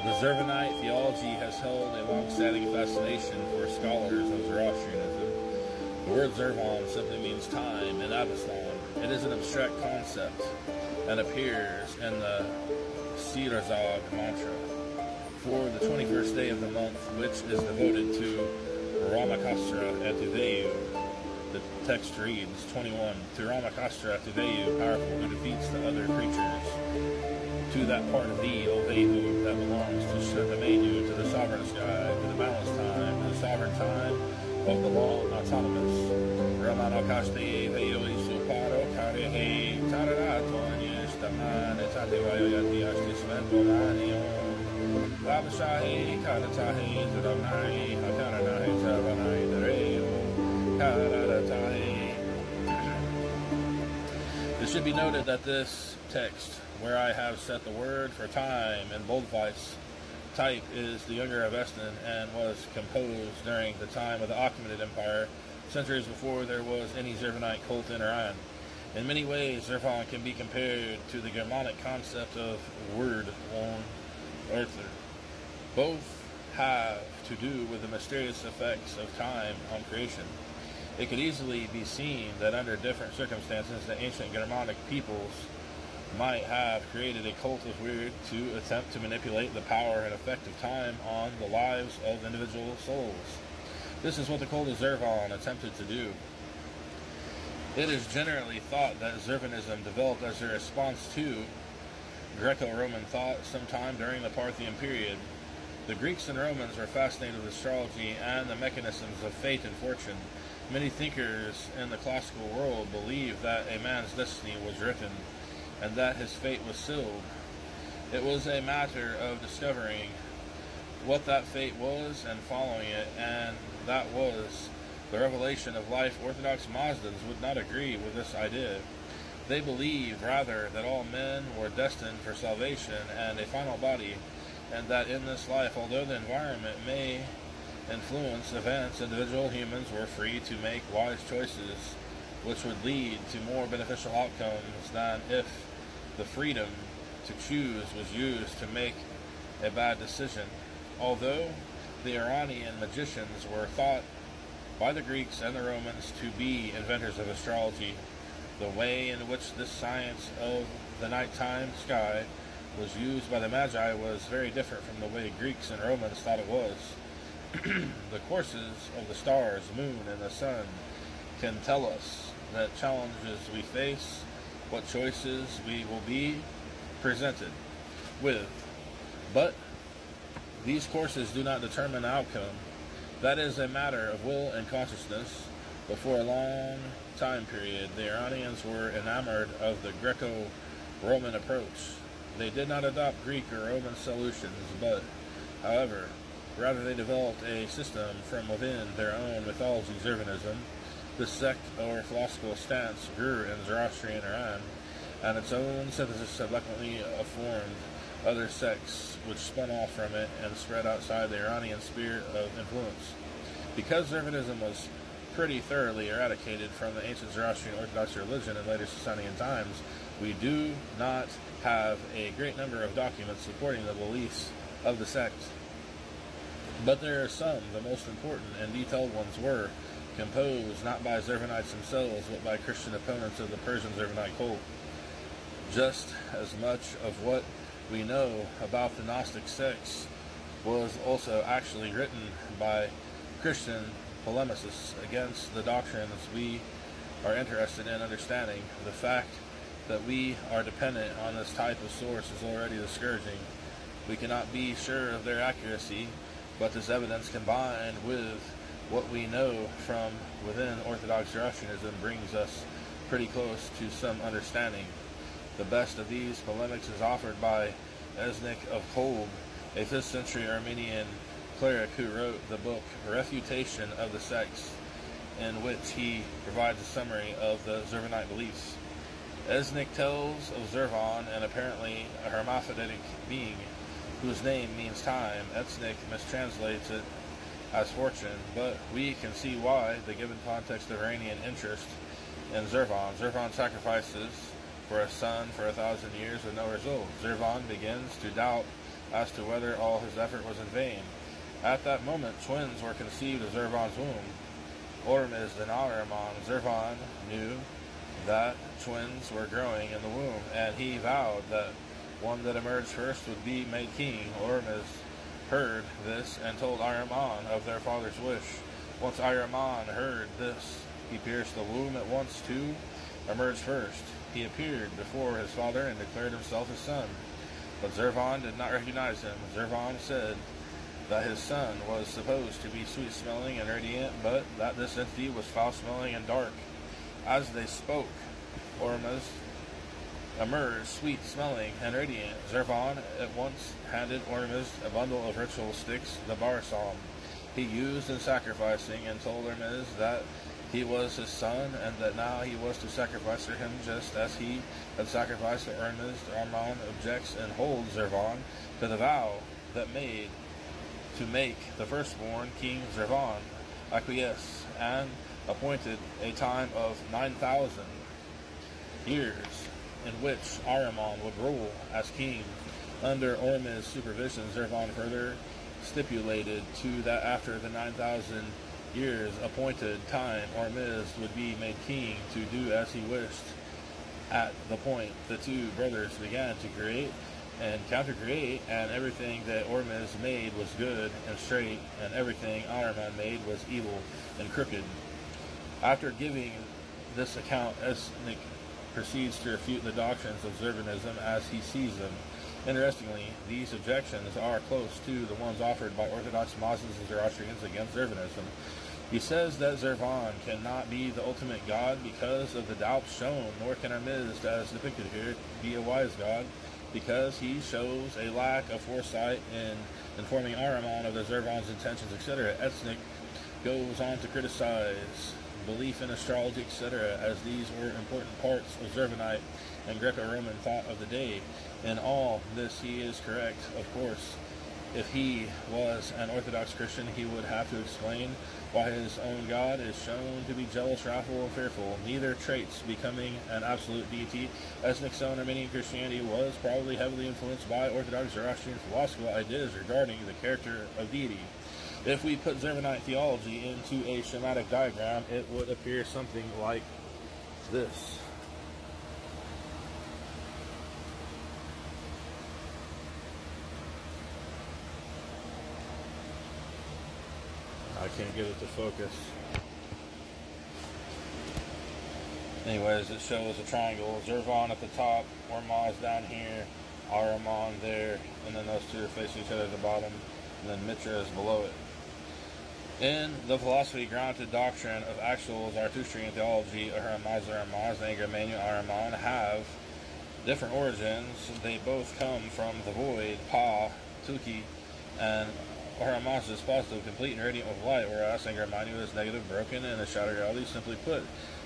The Zurvanite theology has held a long-standing fascination for scholars of Zoroastrianism. The word Zurvan simply means time in Avestan. It is an abstract concept and appears in the Sirazag mantra. For the 21st day of the month, which is devoted to Ramakastra and Tuveyu, the text reads 21. To Ramakastra Tuveyu, powerful, who defeats the other creatures. To that part of thee, O Vehu, that belongs to Shetamedu, to the sovereign sky, to the balanced time, to the sovereign time of the law autonomous. Ramanakashte Veyo Isuparo Karehe Taratonis Taman Etatevayo Yatiashti Svendomanion Labashahe Karatahe Tadamnai Hakaranahe Tavanai Dareo Karatahe. It should be noted that this text, where I have set the word for time in boldface type, is the Younger Avestan and was composed during the time of the Achaemenid Empire, centuries before there was any Zurvanite cult in Iran. In many ways, Zurvan can be compared to the Germanic concept of word on Arthur. Both have to do with the mysterious effects of time on creation. It could easily be seen that under different circumstances, the ancient Germanic peoples might have created a cult of weird to attempt to manipulate the power and effect of time on the lives of individual souls. This is what the cult of Zurvan attempted to do. It is generally thought that Zurvanism developed as a response to Greco-Roman thought sometime during the Parthian period. The Greeks and Romans were fascinated with astrology and the mechanisms of fate and fortune. Many thinkers in the classical world believed that a man's destiny was written and that his fate was sealed. It was a matter of discovering what that fate was and following it, and that was the revelation of life. Orthodox Mazdans would not agree with this idea. They believed rather that all men were destined for salvation and a final body, and that in this life, although the environment may influence events, individual humans were free to make wise choices which would lead to more beneficial outcomes than if the freedom to choose was used to make a bad decision. Although the Iranian magicians were thought by the Greeks and the Romans to be inventors of astrology, the way in which this science of the nighttime sky was used by the Magi was very different from the way Greeks and Romans thought it was. The courses of the stars, moon, and the sun can tell us that challenges we face, what choices we will be presented with. But these courses do not determine the outcome. That is a matter of will and consciousness. But for a long time period, the Iranians were enamored of the Greco-Roman approach. They did not adopt Greek or Roman solutions, but, however, rather they developed a system from within their own mythology, Zurvanism. This sect or philosophical stance grew in Zoroastrian Iran, and its own synthesis subsequently formed other sects which spun off from it and spread outside the Iranian sphere of influence. Because Zurvanism was pretty thoroughly eradicated from the ancient Zoroastrian Orthodox religion in later Sasanian times, we do not have a great number of documents supporting the beliefs of the sect. But there are some. The most important and detailed ones were composed not by Zurvanites themselves, but by Christian opponents of the Persian Zurvanite cult. Just as much of what we know about the Gnostic sects was also actually written by Christian polemicists against the doctrines we are interested in understanding. The fact that we are dependent on this type of source is already discouraging. We cannot be sure of their accuracy, but this evidence combined with what we know from within Orthodox Zoroastrianism brings us pretty close to some understanding. The best of these polemics is offered by Esnik of Kolb, a 5th century Armenian cleric who wrote the book Refutation of the Sects, in which he provides a summary of the Zurvanite beliefs. Esnik tells of Zurvan, an apparently a hermaphroditic being whose name means time. Esnik mistranslates it as fortune, but we can see why, the given context of Iranian interest in Zurvan. Zurvan sacrifices for a son for 1,000 years with no result. Zurvan begins to doubt as to whether all his effort was in vain. At that moment, twins were conceived of Zurvan's womb. Ormuzd and Ahriman. Zurvan knew that twins were growing in the womb, and he vowed that one that emerged first would be made king. Ormuzd heard this and told Ahriman of their father's wish. Once Ahriman heard this, he pierced the womb at once to emerge first. He appeared before his father and declared himself his son. But Zurvan did not recognize him. Zurvan said that his son was supposed to be sweet-smelling and radiant, but that this entity was foul-smelling and dark. As they spoke, Ormuzd emerged sweet-smelling and radiant. Zurvan at once handed Ormuzd a bundle of ritual sticks, the barsam he used in sacrificing, and told Ormuzd that he was his son, and that now he was to sacrifice for him just as he had sacrificed for Ormuzd. Ahriman objects and holds Zurvan to the vow that made to make the firstborn King. Zurvan acquiesced and appointed a time of 9,000 years in which Ahriman would rule as king. Under Ormuzd's supervision, Zurvan further stipulated to that after the 9,000 years appointed time, Ormuzd would be made king to do as he wished. At the point, the two brothers began to create and counter-create, and everything that Ormuzd made was good and straight, and everything Ahriman made was evil and crooked. After giving this account, Esnik proceeds to refute the doctrines of Zurvanism as he sees them. Interestingly, these objections are close to the ones offered by Orthodox Muslims and Zoroastrians against Zurvanism. He says that Zurvan cannot be the ultimate God because of the doubts shown, nor can Ormuzd, as depicted here, be a wise God, because he shows a lack of foresight in informing Ahriman of the Zurvan's intentions, etc. Esnik goes on to criticize belief in astrology, etc., as these were important parts of Zurvanite and Greco-Roman thought of the day. In all this he is correct, of course. If he was an Orthodox Christian, he would have to explain why his own God is shown to be jealous, wrathful, and fearful. Neither traits becoming an absolute deity. Esnik's own Armenian Christianity was probably heavily influenced by Orthodox Zoroastrian philosophical ideas regarding the character of deity. If we put Zurvanite theology into a schematic diagram, it would appear something like this. I can't get it to focus. Anyways, it shows a triangle. Zurvan at the top, Ormuzd down here, Ahriman there, and then those two are facing each other at the bottom, and then Mitra is below it. In the philosophy-grounded doctrine of actual Zoroastrian theology, Ahriman and Ahriman have different origins. They both come from the void, Pa, Tuki, and Ahriman is positive, complete, and radiant with light, whereas Ahriman is negative, broken, and a shattered reality. Simply put,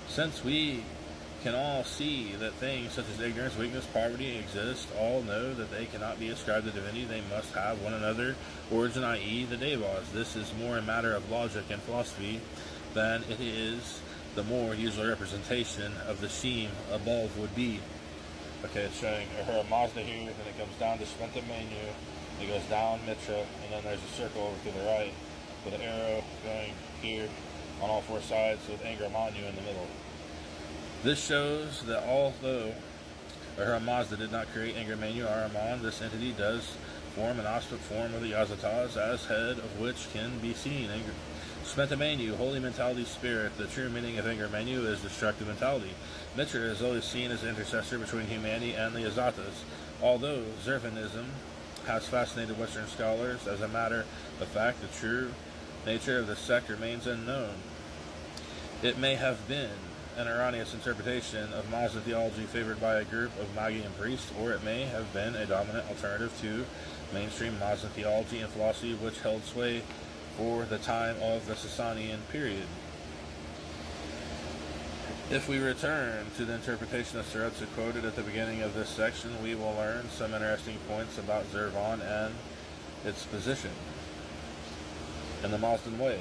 since we can all see that things such as ignorance, weakness, poverty exist, all know that they cannot be ascribed to divinity, they must have one another origin, i.e. the devas. This is more a matter of logic and philosophy than it is the more usual representation of the scheme above would be. Okay, it's showing her Mazda here, then it comes down to Spenta Menu, it goes down Mitra, and then there's a circle over to the right with an arrow going here on all four sides with Angra Manu in the middle. This shows that although Ahura Mazda did not create Angra Manu Ahriman, this entity does form an aspect form of the Yazatas, as head of which can be seen. Spenta Manu, holy mentality spirit. The true meaning of Angra Manu is destructive mentality. Mitra is always seen as the intercessor between humanity and the Yazatas. Although Zurvanism has fascinated Western scholars, as a matter of fact, the true nature of the sect remains unknown. It may have been an erroneous interpretation of Mazda theology favored by a group of Magian priests, or it may have been a dominant alternative to mainstream Mazda theology and philosophy which held sway for the time of the Sasanian period. If we return to the interpretation of Sarepta quoted at the beginning of this section, we will learn some interesting points about Zurvan and its position in the Mazdan way.